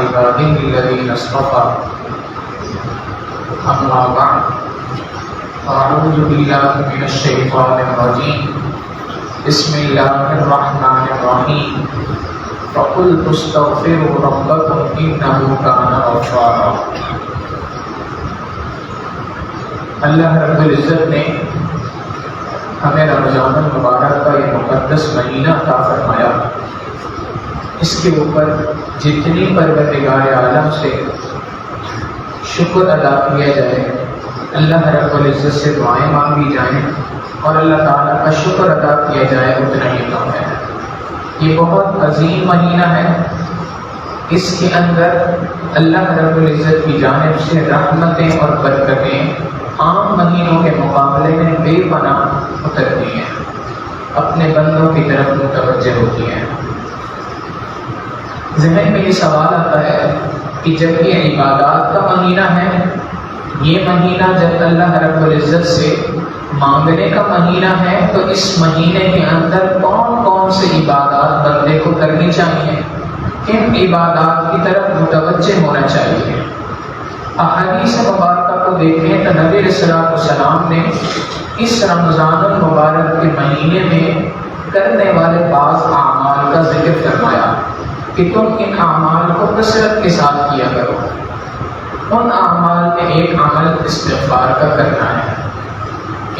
عباده الذين اصطفى أما بعد أعوذ بالله من الشيطان الرجيم بسم الله الرحمن الرحيم فقلت استغفروا ربكم إنه كان غفارا۔ اللہ رب العزت نے ہمیں رمضان المبارک کا یہ مقدس مہینہ عطا فرمایا، اس کے اوپر جتنی پروردگار عالم سے شکر ادا کیا جائے، اللہ رب العزت سے دعائیں مانگی جائیں اور اللہ تعالیٰ کا شکر ادا کیا جائے اتنا ہی کم ہے۔ یہ بہت عظیم مہینہ ہے، اس کے اندر اللہ رب العزت کی جانب سے رحمتیں اور برکتیں عام مہینوں کے مقابلے میں بے پناہ اترتی ہیں، اپنے بندوں کی طرف متوجہ ہوتی ہیں۔ ذہن میں یہ سوال آتا ہے کہ جب یہ عبادات کا مہینہ ہے، یہ مہینہ جب اللہ رب العزت سے مانگنے کا مہینہ ہے، تو اس مہینے کے اندر کون کون سے عبادات بندے کو کرنی چاہیے، کن عبادات کی طرف متوجہ ہونا چاہیے؟ احادیث مبارکہ کو دیکھیں تو نبی علیہ السلام نے اس رمضان المبارک کے مہینے میں کرنے والے بعض اعمال کا ذکر فرمایا کہ تم ان اعمال کو کثرت کے ساتھ کیا کرو۔ ان اعمال میں ایک عمل استغفار کا کرنا ہے۔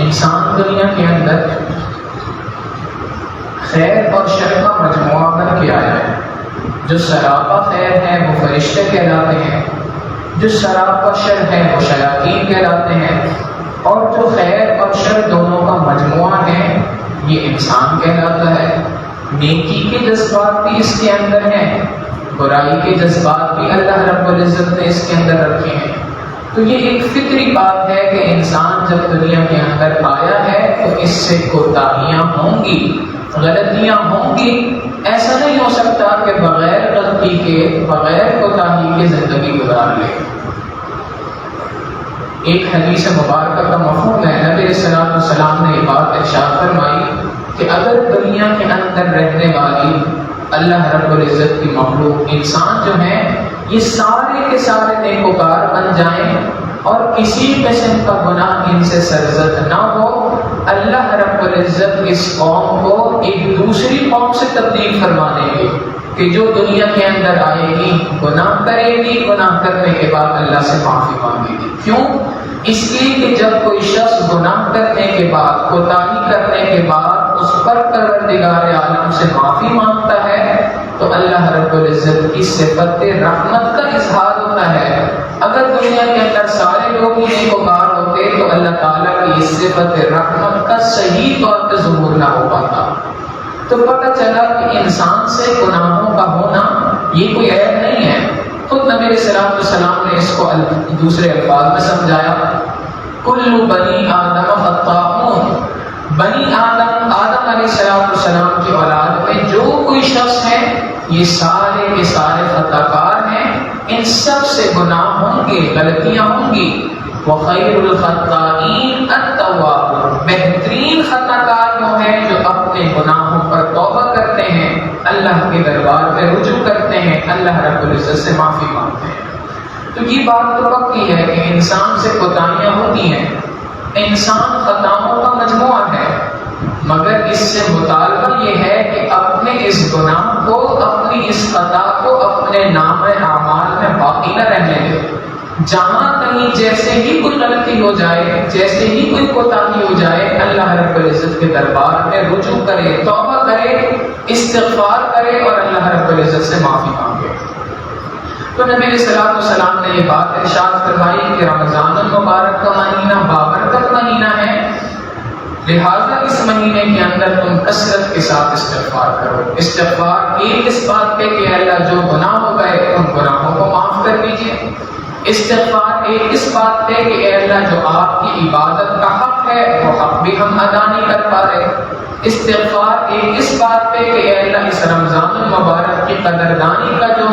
انسان دنیا کے اندر خیر اور شر کا مجموعہ بن کے آیا ہے۔ جو سراپا خیر ہے وہ فرشتے کہلاتے ہیں، جو سراپا شر ہے وہ شیاطین کہلاتے ہیں، اور جو خیر اور شر دونوں کا مجموعہ ہے یہ انسان کہلاتا ہے۔ نیکی کے جذبات بھی اس کے اندر ہیں، برائی کے جذبات بھی اللہ رب العزت نے اس کے اندر رکھے ہیں۔ تو یہ ایک فطری بات ہے کہ انسان جب دنیا کے اندر آیا ہے تو اس سے کوتاہیاں ہوں گی، غلطیاں ہوں گی۔ ایسا نہیں ہو سکتا کہ بغیر غلطی کے، بغیر کوتاہی کے زندگی گزار لے۔ ایک حدیث مبارکہ کا مفہوم ہے، نبی علیہ السلام نے یہ بات ارشاد فرمائی کہ اگر دنیا کے اندر رہنے والی اللہ رب العزت کی مخلوق انسان جو ہیں یہ سارے کے سارے نیکوکار بن جائیں اور کسی قسم کا گناہ ان سے سرزد نہ ہو، اللہ رب العزت اس قوم کو ایک دوسری قوم سے تبدیل فرما دیں گے کہ جو دنیا کے اندر آئے گی، گناہ کرے گی، گناہ کرنے کے بعد اللہ سے معافی مانگے گی۔ کیوں؟ اس لیے کہ جب کوئی شخص گناہ کرنے کے بعد، کوتاہی کرنے کے بعد اس پر پروردگار عالم سے معافی مانگتا ہے تو اللہ رب العزت کی صفت رحمت کا اظہار ہوتا ہے۔ اگر دنیا کے اندر سارے لوگ ہی نیکوکار ہوتے تو اللہ تعالیٰ کی اس صفت رحمت کا صحیح طور پہ ظہور نہ ہو پاتا۔ تو پتہ چلا کہ انسان سے گناہوں کا ہونا یہ کوئی عیب نہیں ہے۔ خود نبی علیہ السلام نے اس کو دوسرے الفاظ میں سمجھایا، کل بنی آدم خطاؤون، بنی آدم علیہ السلام کی اولاد میں جو کوئی شخص ہے یہ سارے کے سارے خطا کار ہیں، ان سب سے گناہ ہوں گے، غلطیاں ہوں گی۔ وخیر الخطائین التواب، بہترین خطا کار وہ ہیں جو اپنے گناہوں پر توبہ کرتے ہیں، اللہ کے دربار میں رجوع کرتے ہیں، اللہ رب العزت سے معافی مانگتے ہیں۔ تو یہ بات تو پکی ہے کہ انسان سے کوتاہیاں ہوتی ہیں، انسان خطاؤں کا مجموعہ ہے، مگر اس سے مطالبہ یہ ہے کہ اپنے اس گناہ کو، اپنی اس خطا کو اپنے نام اعمال میں باقی نہ رہنے دے۔ جہاں کہیں جیسے ہی کوئی غلطی ہو جائے، جیسے ہی کوئی کوتاہی ہو جائے، اللہ رب العزت کے دربار میں رجوع کرے، توبہ کرے، استغفار کرے اور اللہ رب العزت سے معافی مانگے۔ تو نبی علیہ السلام نے یہ بات ارشاد فرمائی کہ رمضان المبارک کا مہینہ بابرکت مہینہ ہے، لہٰذا اس مہینے کے اندر تم کثرت کے ساتھ استغفار کرو۔ استغفار ایک اس بات پہ کہ اللہ جو گناہ ہو گئے ان گناہوں کو معاف کر دیجیے، استغفار ایک اس بات پہ کہ اے اللہ جو آپ کی عبادت کا حق ہے وہ حق بھی ہم ادا نہیں کر پا رہے، استغفار ایک اس بات پہ کہ اے اللہ اس رمضان المبارک کی قدردانی کا جو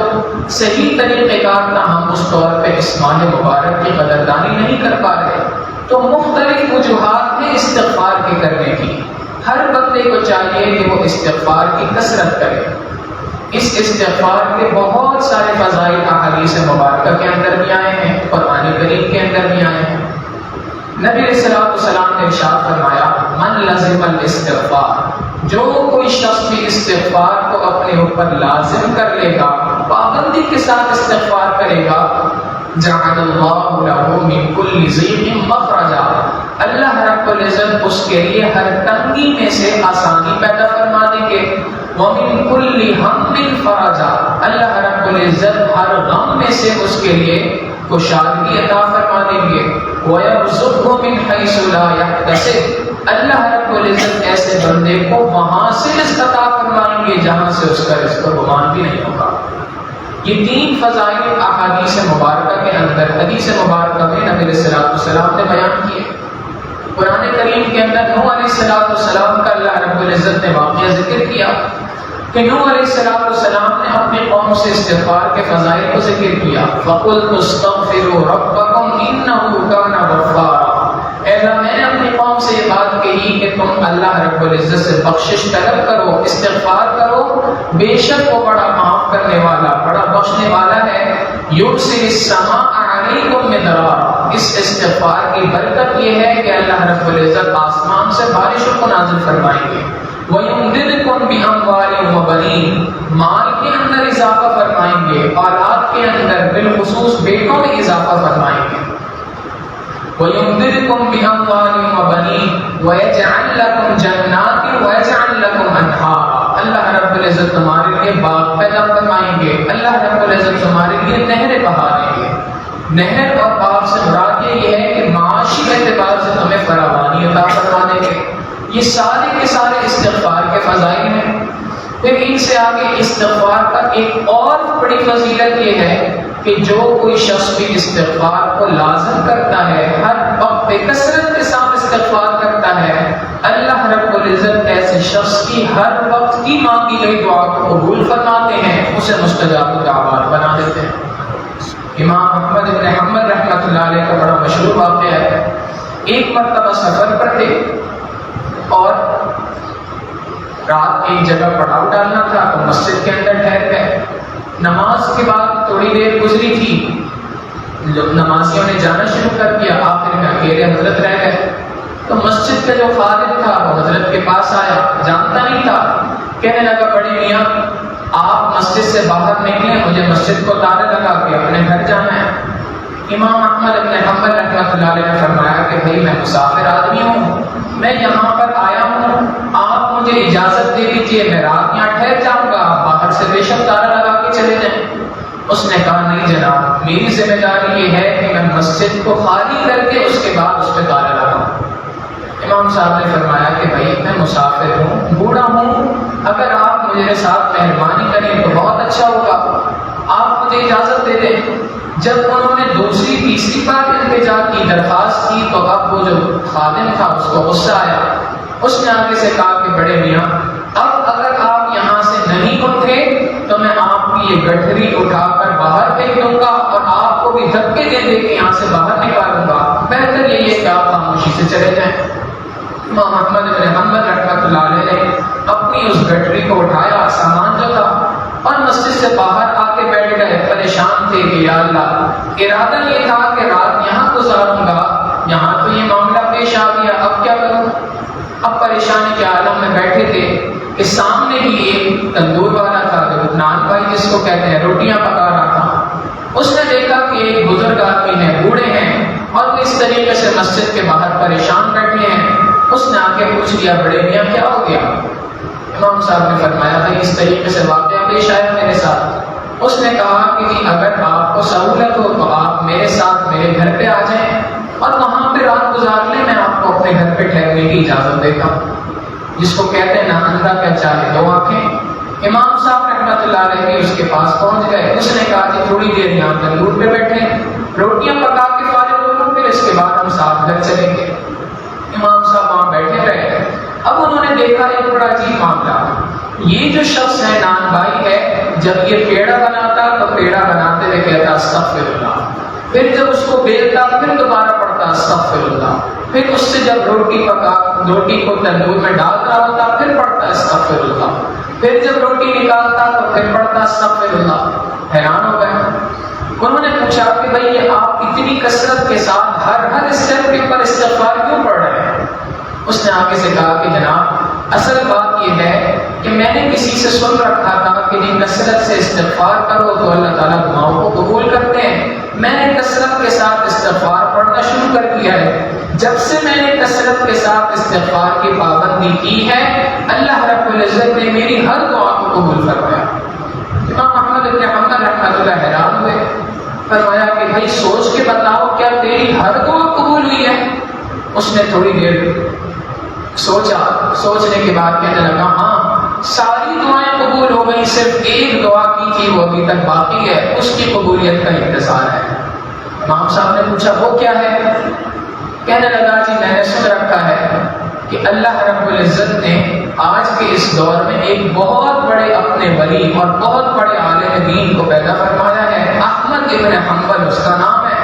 صحیح طریقہ کار تھا ہم اس طور پہ اس ماہ مبارک کی قدردانی نہیں کر پا رہے۔ تو مختلف وجوہات ہیں استغفار کے کرنے کی، ہر بندے کو چاہیے کہ وہ استغفار کی کثرت کرے۔ اس استغفار کے بہت سارے فضائل احادیث مبارکہ کے اندر بھی آئے ہیں، قرآن کریم کے اندر بھی آئے ہیں۔ نبی علیہ الصلوۃ والسلام نے ارشاد فرمایا من لزم الاستغفار، جو کوئی شخص بھی استغفار کو اپنے اوپر لازم کر لے گا، پابندی کے ساتھ استغفار کرے گا، جعل اللہ له من كل ضيق مخرجا، اللہ رب العزت اس کے لیے ہر تنگی میں سے آسانی پیدا فرما دیں گے، ومن كل هم فرجا، اللہ رب العزت ہر غم میں سے اس کے لیے خوشحالی عطا فرما دیں گے، وَيَرْزُقْهُ مِنْ حَيْثُ لَا يَحْتَسِبُ، اللہ رب العزت ایسے بندے کو وہاں سے رزق عطا فرمائیں گے جہاں سے اس کا رزق گمان بھی نہیں ہوگا۔ یہ تین فضائل احادیث مبارکہ کے اندر، حدیث مبارکہ میں نبی علیہ السلام نے بیان کیے۔ قرآن کریم کے اندر نوح علیہ السلام کا اللہ رب العزت نے واقعہ ذکر کیا کہ نوح علیہ السلام نے اپنی قوم سے استغفار کے فضائل کو ذکر کیا، فَقُلْتُ اسْتَغْفِرُوا رَبَّكُمْ إِنَّهُ كَانَ غَفَّارًا، اے اللہ میں نے اپنی قوم سے یہ بات کہی کہ تم اللہ رب العزت سے بخشش طلب کرو، استغفار کرو، بے شک وہ بڑا معاف کرنے والا، بڑا بخشنے والا ہے۔ يُرْسِلِ السَّمَاءَ عَلَيْكُمْ مِدْرَارًا، اس استغفار کی برکت یہ ہے کہ اللہ رب العزت آسمان سے بارشوں کو نازل فرمائیں گے، وَيُمْدِدْكُمْ بِأَمْوَالٍ وَبَنِينَ، مال کے اندر اضافہ فرمائیں گے، اولاد کے اندر بالخصوص بیٹوں میں اضافہ فرمائیں گے، وَيُمْدِدْكُمْ بِأَمْوَالٍ وَبَنِينَ وَيَجْعَلْ لَكُمْ جَنَّاتٍ وَيَجْعَلْ لَكُمْ أَنْهَارًا، اللہ رب العزت تمہارے لیے باغ پیدا فرمائیں گے، اللہ رب العزت تمہارے لیے نہریں بہاریں گے۔ نہر اور باغ سے مراد یہ ہے کہ معاشی اعتبار سے تمہیں فراوانی عطا فرما دیں گے۔ یہ سارے کے سارے استغفار کے فضائل ہیں۔ پھر ان سے آگے استغفار کا ایک اور بڑی فضیلت یہ ہے کہ جو کوئی شخص بھی استغفار کو لازم کرتا ہے، ہر وقت کثرت کے ساتھ استغفار کرتا ہے، اللہ رب العزت ایسے شخص کی ہر وقت کی مانگی گئی دعا کو قبول فرماتے ہیں، اسے مستجاب الدعوات بنا دیتے ہیں۔ امام احمد بن حنبل رحمۃ اللہ علیہ کا بڑا مشہور واقعہ ہے، ایک مرتبہ سفر پر تھے اور رات ایک جگہ پڑاؤ ڈالنا تھا تو مسجد کے اندر ٹھہر گئے۔ نماز کے بعد تھوڑی دیر گزری تھی، نمازیوں نے جانا شروع کر دیا، آخر میں اکیلے حضرت رہ گئے۔ تو مسجد کا جو خادم تھا وہ حضرت کے پاس آیا، جانتا نہیں تھا، کہنے لگا بڑے میاں آپ مسجد سے باہر نکلیں، مجھے مسجد کو تالے لگا کے اپنے گھر جانا ہے۔ امام احمد بن حنبل رحمۃ اللہ علیہ نے فرمایا کہ بھائی میں مسافر آدمی ہوں، میں یہاں پر آیا ہوں، آپ مجھے اجازت دے دیجیے، میں رات یہاں ٹھہر جاؤں گا، آپ باہر سے بے شک تالا لگا کے چلے جائیں۔ اس نے کہا نہیں جناب، میری ذمہ داری یہ ہے کہ میں مسجد کو خالی کر کے اس کے بعد اس پہ تالا لگاؤں۔ امام صاحب نے فرمایا کہ بھائی میں مسافر ہوں، بوڑھا ہوں، اگر آپ میرے ساتھ مہربانی کریں تو بہت اچھا ہوگا، آپ مجھے اجازت دے دیں۔ جب انہوں نے دوسری تیسری بار التجا کی، درخواست کی، تو اب وہ جو خادم تھا اس کو غصہ آیا، اس نے آگے سے کہا کہ بڑے میاں اب اگر آپ یہاں سے نہیں اٹھے تو میں آپ کی یہ گٹھری اٹھا کر باہر پھینک دوں گا اور آپ کو بھی دھکے دے دے کے یہاں سے باہر نکالوں گا، بہتر یہی ہے کہ آپ خاموشی سے چلے جائیں۔ امام احمد بن حنبل رحمۃ اللہ علیہ نے اپنی اس گٹھری کو اٹھایا، سامان جو تھا، اور مسجد سے باہر آ کے بیٹھ گئے، پریشان تھے کہ یا اللہ، ارادہ یہ تھا کہ رات یہاں گزاروں گا، یہاں تو یہ معاملہ پیش آ گیا، اب کیا کروں؟ اب پریشانی کے عالم میں بیٹھے تھے کہ سامنے ہی ایک تندور والا تھا، جو نان بھائی جس کو کہتے ہیں، روٹیاں پکا رہا تھا۔ اس نے دیکھا کہ ایک بزرگ آدمی ہے، بوڑھے ہیں، اور وہ اس طریقے سے مسجد کے باہر پریشان بیٹھے ہیں۔ اس نے آ کے پوچھ لیا بڑے میاں کیا ہو گیا؟ امام صاحب نے فرمایا بھائی اس طریقے سے واقعہ پیش آیا میرے ساتھ۔ اس نے کہا کہ اگر آپ کو سہولت ہو تو آپ میرے ساتھ میرے گھر پہ آ جائیں اور وہاں پہ رات گزار لیں، میں آپ کو اپنے گھر پہ ٹھہرنے کی اجازت دیتا ہوں، جس کو کہتے ہیں نہ اندھا کیا چاہے دو آنکھیں۔ امام صاحب رحمۃ اللہ علیہ بھی اس کے پاس پہنچ گئے۔ اس نے کہا کہ تھوڑی دیر یہاں تندور پہ بیٹھے، روٹیاں پکا کے فارغ ہو لوں، پھر اس کے بعد ہم ساتھ گھر چلیں گے۔ امام صاحب وہاں بیٹھے رہے۔ اب انہوں نے دیکھا ایک بڑا عجیب معاملہ، یہ جو شخص ہے نان بھائی ہے، جب یہ پیڑا بناتا تو پیڑا بناتے ہوئے کہتا استغفر اللہ، پھر جب اس کو بیلتا پھر دوبارہ پڑھتا استغفر اللہ۔ پھر اس سے جب روٹی کو تندور میں ڈال رہا ہوتا پھر پڑھتا استغفر اللہ، پھر جب روٹی نکالتا تو پھر پڑھتا استغفر اللہ۔ حیران ہو گئے۔ انہوں نے پوچھا کہ بھئی یہ آپ اتنی کثرت کے ساتھ ہر اسٹیپ کے اوپر استغفار کیوں پڑھ رہے ہیں؟ اس نے آگے سے کہا کہ جناب اصل بات یہ ہے کہ میں نے کسی سے سن رکھا تھا کہ جن کثرت سے استغفار کرو تو اللہ تعالیٰ دعاؤں کو قبول کرتے ہیں۔ میں نے کثرت کے ساتھ استغفار پڑھنا شروع کر دیا ہے۔ جب سے میں نے کثرت کے ساتھ استغفار کی پابندی کی ہے اللہ رب العزت نے میری ہر دعا کو قبول فرمایا۔ امام احمد بن حنبل رحمۃ اللہ حیران ہوئے، فرمایا کہ بھائی سوچ کے بتاؤ کیا تیری ہر دعا قبول ہوئی ہے؟ اس نے تھوڑی دیر سوچا، سوچنے کے بعد کہنے لگا ہاں ساری دعائیں قبول ہو گئی، صرف ایک دعا کی تھی وہ ابھی تک باقی ہے، اس کی قبولیت کا انتظار ہے۔ امام صاحب نے پوچھا وہ کیا ہے؟ کہنے لگا جی میں نے سن رکھا ہے کہ اللہ رب العزت نے آج کے اس دور میں ایک بہت بڑے اپنے ولی اور بہت بڑے عالم دین کو پیدا فرمایا ہے، احمد ابن حنبل اس کا نام ہے۔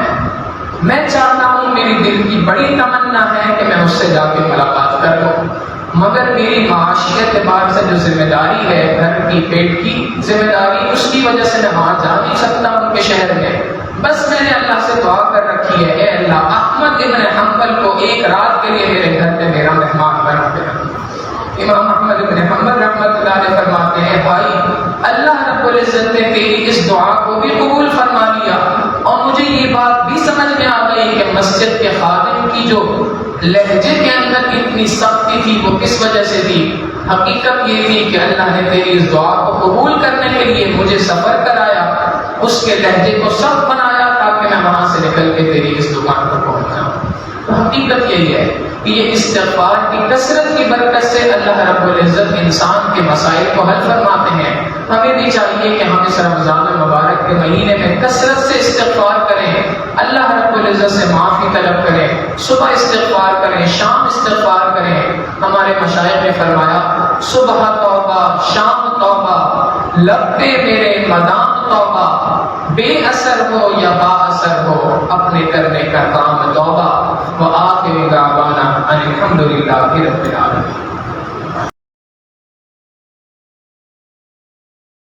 میں چاہتا ہوں، میری دل کی بڑی تمنا ہے کہ میں اس سے جا کے ملاقات کر لوں، مگر میری معاشی اعتبار سے جو ذمہ داری ہے، گھر کی پیٹ کی ذمہ داری، اس کی وجہ سے میں وہاں جا نہیں سکتا ان کے شہر میں۔ بس میں نے اللہ سے دعا کر رکھی ہے، اے اللہ احمد ابن حنبل کو ایک رات کے لیے میرے گھر پہ میرا مہمان بنا کے رکھ۔ امام احمد ابن حنبل رحمۃ اللہ علیہ فرماتے ہیں بھائی اللہ رب العزت نے تیری اس دعا کو بھی قبول فرما لیا، اور مجھے یہ بات بھی سمجھ میں آ گئی کہ مسجد کے خادم کی جو لہجے کے اندر اتنی سختی تھی وہ کس وجہ سے تھی۔ حقیقت یہ تھی کہ اللہ نے تیری اس دعا کو قبول کرنے کے لیے مجھے سفر کرایا، اس کے لہجے کو سخت بنایا تاکہ میں وہاں سے نکل کے تیری اس دکان پر پہنچ جاؤں۔ تو حقیقت یہی ہے کہ یہ استغفار کی کثرت کی برکت سے اللہ رب العزت انسان کے مسائل کو حل فرماتے ہیں۔ ہمیں بھی چاہیے کہ ہم اس رمضان المبارک کے مہینے میں کثرت سے استغفار کریں، اللہ رب العزت سے معافی طلب کریں، صبح استغفار کریں، شام استغفار کریں۔ ہمارے مشائخ نے فرمایا صبح توبہ، شام توبہ، لب پہ میرے مدام توبہ، بے اثر ہو یا با اثر ہو اپنے کرنے کا کام توبہ۔ وآخر دعوانا ان الحمد للہ رب العالمین۔